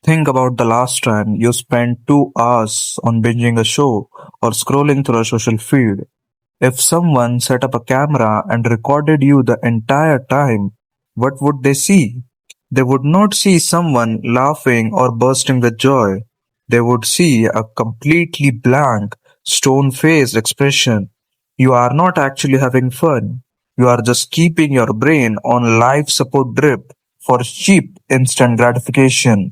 Think about the last time you spent 2 hours on binging a show or scrolling through a social feed. If someone set up a camera and recorded you the entire time, what would they see? They would not see someone laughing or bursting with joy. They would see a completely blank, stone faced expression. You are not actually having fun. You are just keeping your brain on life support drip for cheap instant gratification.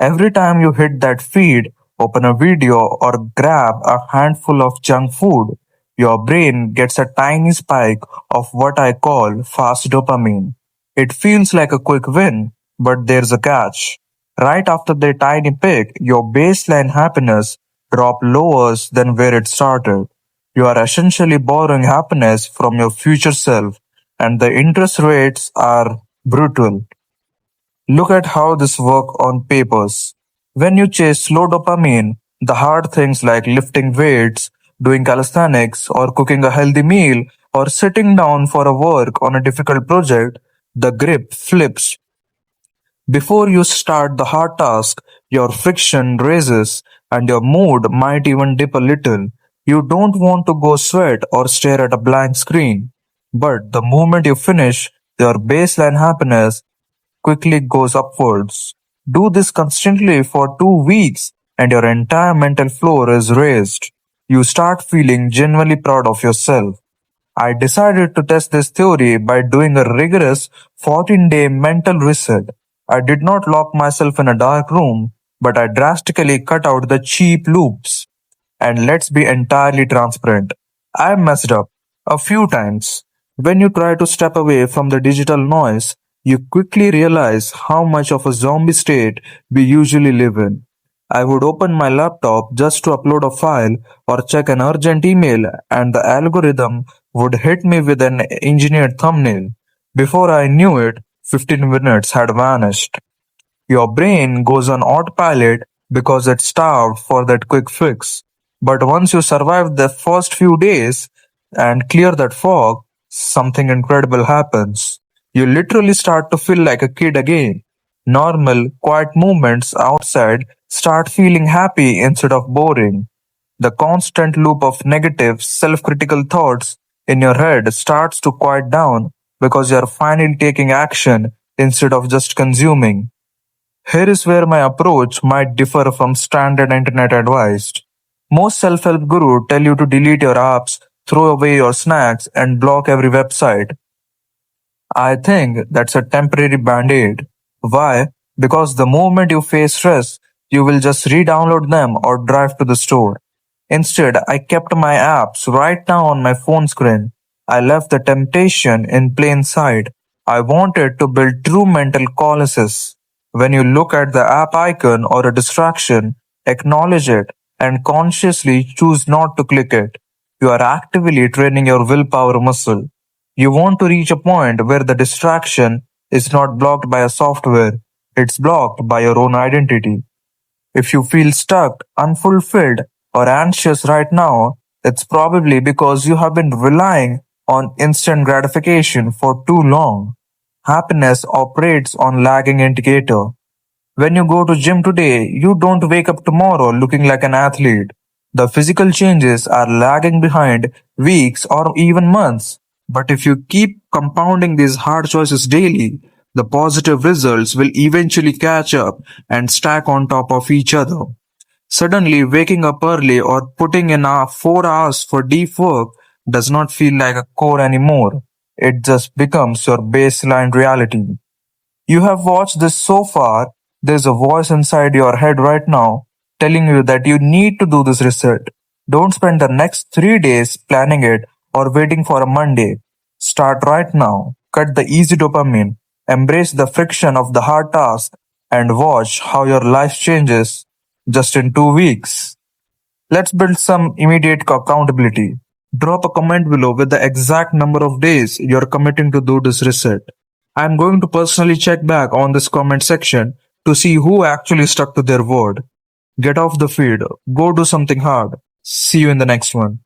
Every time you hit that feed, open a video, or grab a handful of junk food, your brain gets a tiny spike of what I call fast dopamine. It feels like a quick win, but there's a catch. Right after the tiny peak, your baseline happiness drop lower than where it started. You are essentially borrowing happiness from your future self, and the interest rates are brutal. Look at how this works on papers. When you chase slow dopamine, the hard things like lifting weights, doing calisthenics, or cooking a healthy meal, or sitting down for a work on a difficult project, the grip flips. Before you start the hard task, your friction raises and your mood might even dip a little. You don't want to go sweat or stare at a blank screen. But the moment you finish, your baseline happiness quickly goes upwards. Do this constantly for 2 weeks and your entire mental floor is raised. You start feeling genuinely proud of yourself. I decided to test this theory by doing a rigorous 14-day mental reset. I did not lock myself in a dark room, but I drastically cut out the cheap loops. And let's be entirely transparent. I messed up a few times. When you try to step away from the digital noise, you quickly realize how much of a zombie state we usually live in. I would open my laptop just to upload a file or check an urgent email, and the algorithm would hit me with an engineered thumbnail. Before I knew it, 15 minutes had vanished. Your brain goes on autopilot because it's starved for that quick fix. But once you survive the first few days and clear that fog, something incredible happens. You literally start to feel like a kid again. Normal, quiet moments outside start feeling happy instead of boring. The constant loop of negative, self critical thoughts in your head starts to quiet down because you are finally taking action instead of just consuming. Here is where my approach might differ from standard internet advice. Most self-help gurus tell you to delete your apps, throw away your snacks, and block every website. I think that's a temporary band-aid. Why? Because the moment you face stress, you will just re-download them or drive to the store. Instead, I kept my apps right now on my phone screen. I left the temptation in plain sight. I wanted to build true mental calluses. When you look at the app icon or a distraction, acknowledge it and consciously choose not to click it. You are actively training your willpower muscle. You want to reach a point where the distraction is not blocked by a software, it's blocked by your own identity. If you feel stuck, unfulfilled, or anxious right now, it's probably because you have been relying on instant gratification for too long. Happiness operates on lagging indicator. When you go to gym today, you don't wake up tomorrow looking like an athlete. The physical changes are lagging behind weeks or even months. But if you keep compounding these hard choices daily, the positive results will eventually catch up and stack on top of each other. Suddenly, waking up early or putting in 4 hours for deep work does not feel like a core anymore. It just becomes your baseline reality. You have watched this so far, there's a voice inside your head right now telling you that you need to do this reset. Don't spend the next 3 days planning it or waiting for a Monday. Start right now. Cut the easy dopamine. Embrace the friction of the hard task and watch how your life changes just in 2 weeks. Let's build some immediate accountability. Drop a comment below with the exact number of days you're committing to do this reset. I'm going to personally check back on this comment section to see who actually stuck to their word. Get off the feed. Go do something hard. See you in the next one.